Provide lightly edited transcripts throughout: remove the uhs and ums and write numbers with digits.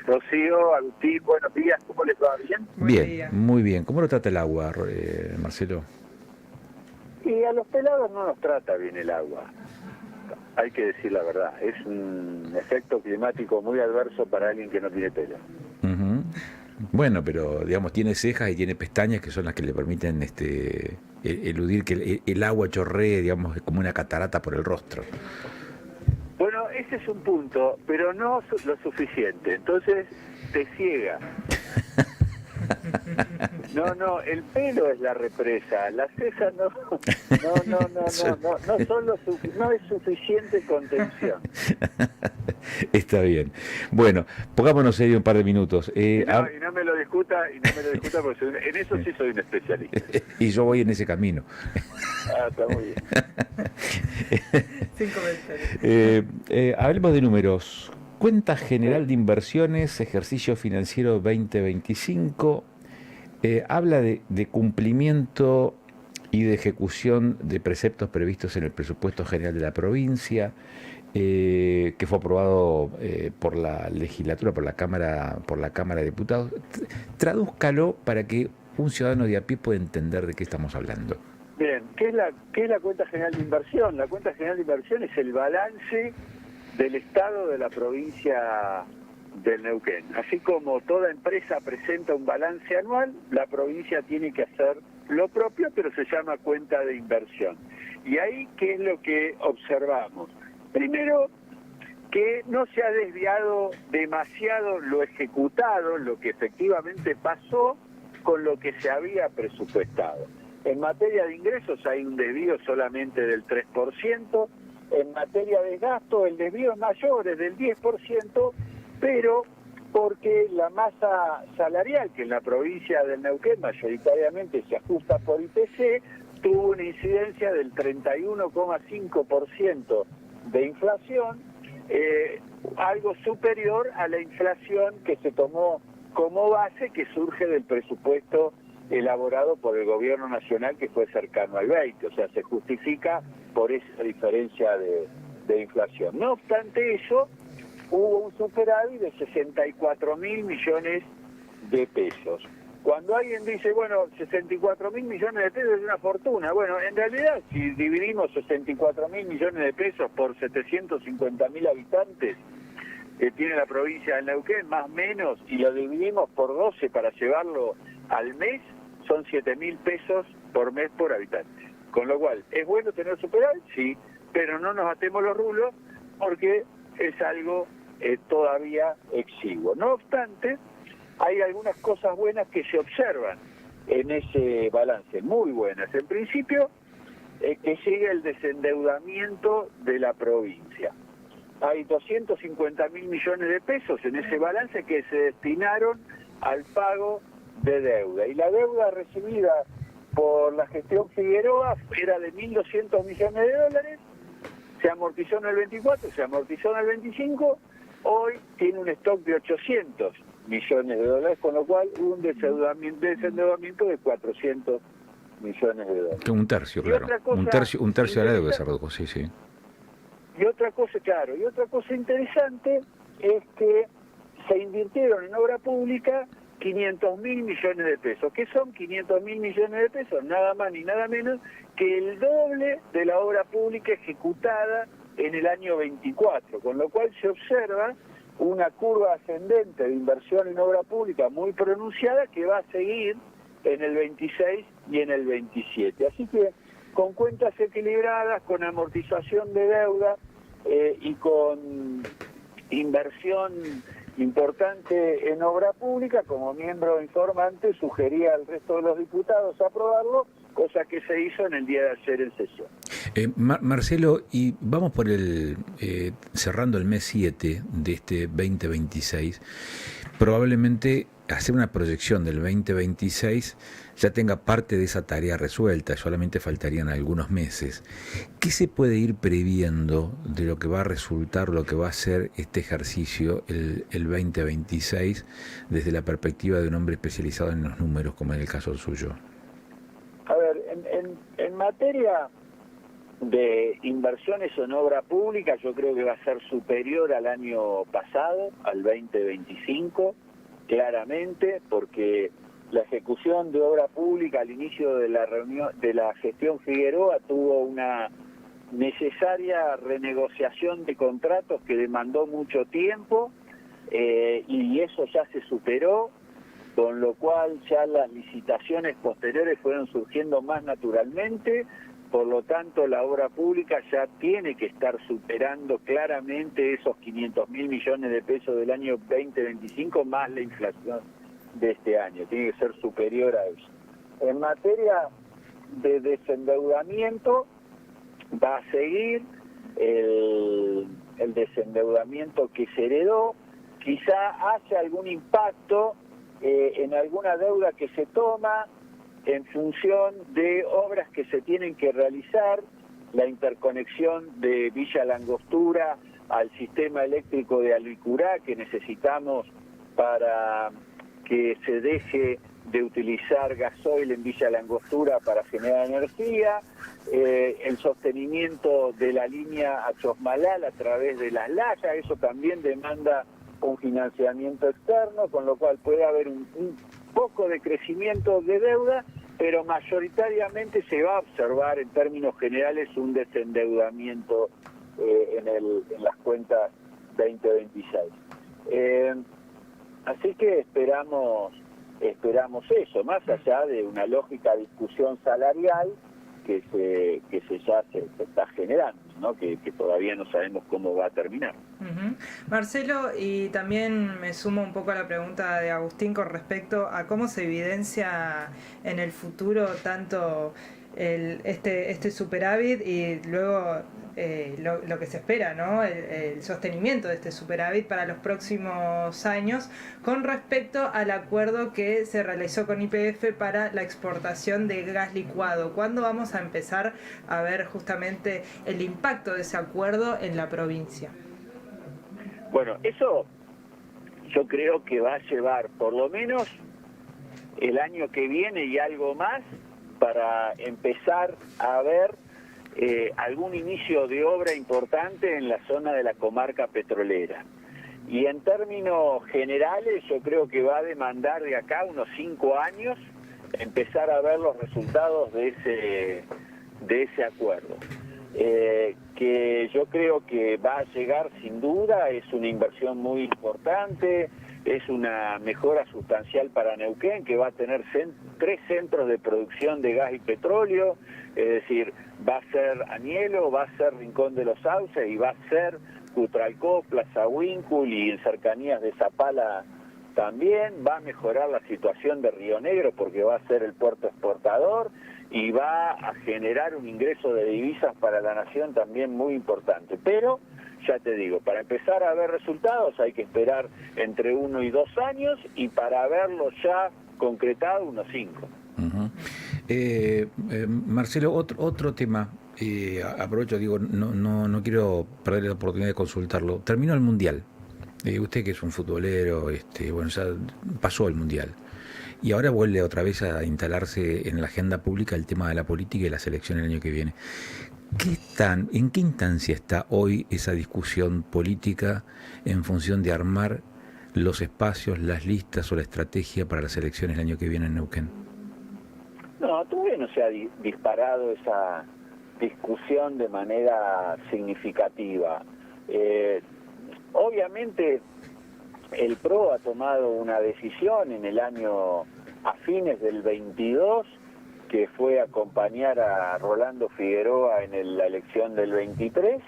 Rocío, Agustín, buenos días, ¿cómo les va? ¿Bien? Bien, muy bien. ¿Cómo lo trata el agua, Marcelo? Y a los pelados no nos trata bien el agua, hay que decir la verdad. Es un efecto climático muy adverso para alguien que no tiene pelo. Uh-huh. Bueno, pero digamos, tiene cejas y tiene pestañas que son las que le permiten eludir que el agua chorree, digamos, como una catarata por el rostro. Bueno, ese es un punto, pero no lo suficiente. Entonces, te ciega. No, el pelo es la represa, las cejas no es suficiente contención. Está bien. Bueno, pongámonos serio un par de minutos. Y no me lo discuta, porque en eso sí soy un especialista. Y yo voy en ese camino. Está muy bien. Sin comentarios. Hablemos de números. Cuenta general de inversiones, ejercicio financiero 2025. Habla de cumplimiento y de ejecución de preceptos previstos en el presupuesto general de la provincia, que fue aprobado por la legislatura, por la Cámara de Diputados. Tradúzcalo para que un ciudadano de a pie pueda entender de qué estamos hablando. Bien, ¿qué es la cuenta general de inversión? La cuenta general de inversión es el balance del Estado de la provincia del Neuquén. Así como toda empresa presenta un balance anual, la provincia tiene que hacer lo propio, pero se llama cuenta de inversión. Y ahí, ¿qué es lo que observamos? Primero, que no se ha desviado demasiado lo ejecutado, lo que efectivamente pasó, con lo que se había presupuestado. En materia de ingresos hay un desvío solamente del 3%, en materia de gasto el desvío es mayor, es del 10%, pero porque la masa salarial, que en la provincia del Neuquén mayoritariamente se ajusta por IPC, tuvo una incidencia del 31,5% de inflación, algo superior a la inflación que se tomó como base, que surge del presupuesto elaborado por el gobierno nacional, que fue cercano al 20%, o sea, se justifica por esa diferencia de inflación. No obstante eso, hubo un superávit de 64.000 millones de pesos. Cuando alguien dice, bueno, 64.000 millones de pesos es una fortuna, bueno, en realidad si dividimos 64.000 millones de pesos por 750.000 habitantes que tiene la provincia de Neuquén, más o menos, y lo dividimos por 12 para llevarlo al mes, son 7.000 pesos por mes por habitante. Con lo cual, ¿es bueno tener superávit? Sí, pero no nos atemos los rulos porque es algo todavía exiguo. No obstante, hay algunas cosas buenas que se observan en ese balance, muy buenas. En principio, que sigue el desendeudamiento de la provincia. Hay 250.000 millones de pesos en ese balance que se destinaron al pago de deuda. Y la deuda recibida por la gestión Figueroa era de 1.200 millones de dólares, se amortizó en el 24, se amortizó en el 25, hoy tiene un stock de 800 millones de dólares, con lo cual hubo un desendeudamiento de 400 millones de dólares. Un tercio, claro. Un tercio de la deuda se redujo, sí. Y otra cosa interesante es que se invirtieron en obra pública 500.000 millones de pesos. ¿Qué son 500.000 millones de pesos? Nada más ni nada menos que el doble de la obra pública ejecutada en el año 24, con lo cual se observa una curva ascendente de inversión en obra pública muy pronunciada que va a seguir en el 26 y en el 27. Así que con cuentas equilibradas, con amortización de deuda y con inversión importante en obra pública, como miembro informante sugería al resto de los diputados aprobarlo, cosa que se hizo en el día de ayer en sesión. Marcelo, y vamos por cerrando el mes 7 de este 2026, probablemente hacer una proyección del 2026 ya tenga parte de esa tarea resuelta, solamente faltarían algunos meses. ¿Qué se puede ir previendo de lo que va a resultar, lo que va a ser este ejercicio, el 2026, desde la perspectiva de un hombre especializado en los números, como en el caso suyo? A ver, en materia de inversiones en obra pública yo creo que va a ser superior al año pasado, al 2025, claramente, porque la ejecución de obra pública al inicio de la reunión de la gestión Figueroa tuvo una necesaria renegociación de contratos que demandó mucho tiempo, y eso ya se superó, con lo cual ya las licitaciones posteriores fueron surgiendo más naturalmente. Por lo tanto, la obra pública ya tiene que estar superando claramente esos 500.000 millones de pesos del año 2025 más la inflación de este año. Tiene que ser superior a eso. En materia de desendeudamiento, va a seguir el desendeudamiento que se heredó. Quizá haya algún impacto en alguna deuda que se toma en función de obras que se tienen que realizar, la interconexión de Villa Langostura al sistema eléctrico de Alicurá que necesitamos para que se deje de utilizar gasoil en Villa Langostura para generar energía, el sostenimiento de la línea a Chosmalal a través de las layas, eso también demanda un financiamiento externo, con lo cual puede haber un poco de crecimiento de deuda, pero mayoritariamente se va a observar en términos generales un desendeudamiento en las cuentas 2026. Así que esperamos eso, más allá de una lógica discusión salarial que ya se está generando, ¿no? Que todavía no sabemos cómo va a terminar. Marcelo, y también me sumo un poco a la pregunta de Agustín con respecto a cómo se evidencia en el futuro tanto este superávit y luego lo que se espera, ¿no? El sostenimiento de este superávit para los próximos años con respecto al acuerdo que se realizó con YPF para la exportación de gas licuado. ¿Cuándo vamos a empezar a ver justamente el impacto de ese acuerdo en la provincia? Bueno, eso yo creo que va a llevar por lo menos el año que viene y algo más para empezar a ver algún inicio de obra importante en la zona de la comarca petrolera. Y en términos generales yo creo que va a demandar de acá unos 5 años empezar a ver los resultados de ese acuerdo. Que yo creo que va a llegar sin duda, es una inversión muy importante, es una mejora sustancial para Neuquén, que va a tener 3 centros de producción de gas y petróleo, es decir, va a ser Añelo, va a ser Rincón de los Sauces y va a ser Cutralcó, Plaza Huíncul y en cercanías de Zapala también. Va a mejorar la situación de Río Negro porque va a ser el puerto exportador y va a generar un ingreso de divisas para la nación también muy importante. Pero, ya te digo, para empezar a ver resultados hay que esperar entre 1 y 2 años y para verlos ya concretado unos 5. Marcelo, otro tema, aprovecho, digo, no quiero perder la oportunidad de consultarlo. Terminó el Mundial. Usted que es un futbolero, bueno, ya pasó el Mundial. Y ahora vuelve otra vez a instalarse en la agenda pública el tema de la política y las elecciones el año que viene. ¿En qué instancia está hoy esa discusión política en función de armar los espacios, las listas o la estrategia para las elecciones el año que viene en Neuquén? No, todavía no se ha disparado esa discusión de manera significativa. Obviamente el PRO ha tomado una decisión en el año, a fines del 22, que fue acompañar a Rolando Figueroa en la elección del 23,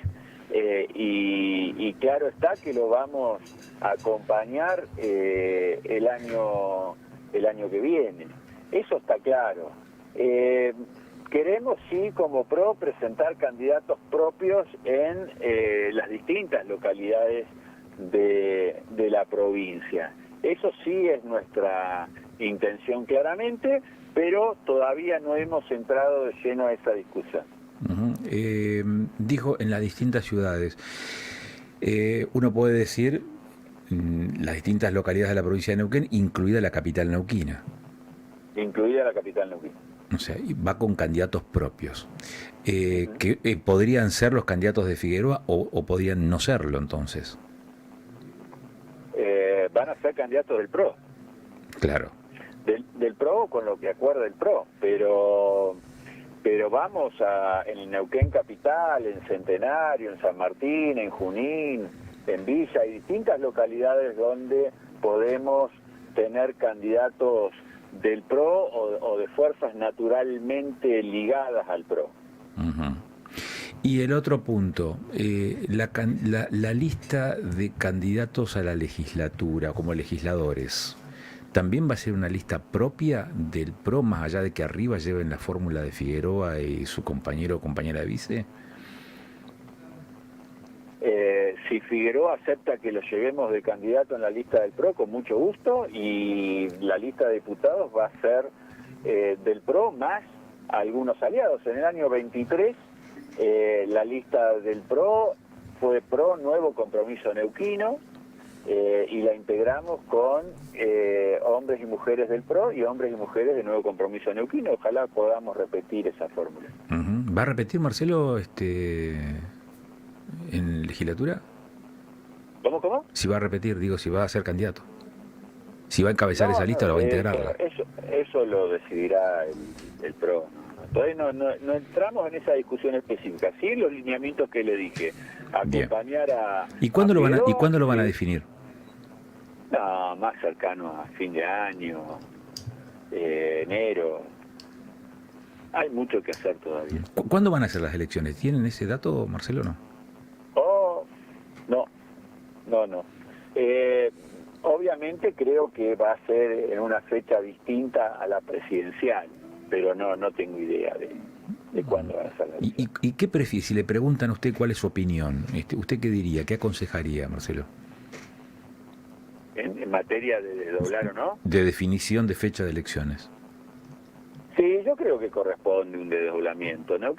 y claro está que lo vamos a acompañar el año que viene. Eso está claro. Queremos, sí, como PRO, presentar candidatos propios en las distintas localidades de la provincia. Eso sí es nuestra intención claramente, pero todavía no hemos entrado de lleno a esa discusión. Dijo en las distintas ciudades. Uno puede decir las distintas localidades de la provincia de Neuquén, incluida la capital neuquina. Incluida la capital neuquina. O sea, va con candidatos propios. Que podrían ser los candidatos de Figueroa o podrían no serlo entonces. Van a ser candidatos del PRO. Claro. Del PRO con lo que acuerda el PRO, pero vamos en Neuquén Capital, en Centenario, en San Martín, en Junín, en Villa, hay distintas localidades donde podemos tener candidatos del PRO o de fuerzas naturalmente ligadas al PRO. Uh-huh. Y el otro punto, la lista de candidatos a la legislatura como legisladores, ¿también va a ser una lista propia del PRO, más allá de que arriba lleven la fórmula de Figueroa y su compañero o compañera de vice? Si Figueroa acepta que lo llevemos de candidato en la lista del PRO, con mucho gusto, y la lista de diputados va a ser del PRO más algunos aliados. En el año 23, la lista del PRO fue PRO Nuevo Compromiso Neuquino, y la integramos con hombres y mujeres del PRO y hombres y mujeres de Nuevo Compromiso Neuquino. Ojalá podamos repetir esa fórmula. ¿Va a repetir, Marcelo, en legislatura? ¿Cómo? Si va a repetir, digo, si va a ser candidato. Si va a encabezar esa lista o la va a integrarla. Eso lo decidirá el PRO. Todavía no entramos en esa discusión específica. Sí, los lineamientos que le dije. Acompañar a... ¿Y cuándo lo van a definir? No, más cercano a fin de año, enero. Hay mucho que hacer todavía. ¿Cuándo van a ser las elecciones? ¿Tienen ese dato, Marcelo, no? No. Obviamente creo que va a ser en una fecha distinta a la presidencial, pero no tengo idea de cuándo va a ser la elección. ¿Y qué prefiere? Si le preguntan a usted cuál es su opinión, ¿usted qué diría? ¿Qué aconsejaría, Marcelo? En materia de desdoblar o no. De definición de fecha de elecciones. Sí, yo creo que corresponde un desdoblamiento, ¿no?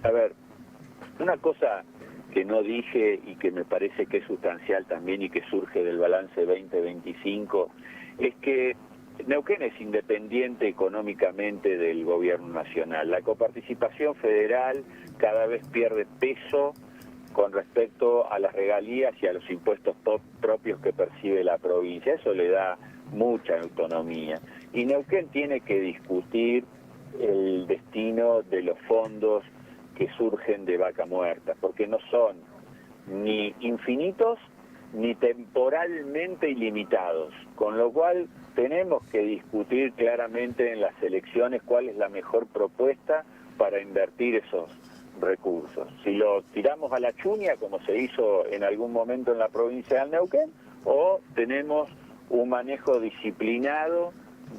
A ver, una cosa que no dije y que me parece que es sustancial también y que surge del balance 2025 es que Neuquén es independiente económicamente del gobierno nacional. La coparticipación federal cada vez pierde peso con respecto a las regalías y a los impuestos propios que percibe la provincia. Eso le da mucha autonomía. Y Neuquén tiene que discutir el destino de los fondos que surgen de Vaca Muerta, porque no son ni infinitos ni temporalmente ilimitados, con lo cual tenemos que discutir claramente en las elecciones cuál es la mejor propuesta para invertir esos recursos. Si lo tiramos a la chuña, como se hizo en algún momento en la provincia de Neuquén, o tenemos un manejo disciplinado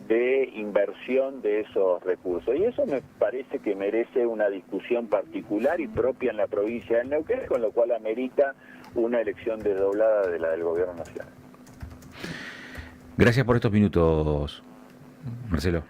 de inversión de esos recursos. Y eso me parece que merece una discusión particular y propia en la provincia de Neuquén, con lo cual amerita una elección desdoblada de la del gobierno nacional. Gracias por estos minutos, Marcelo.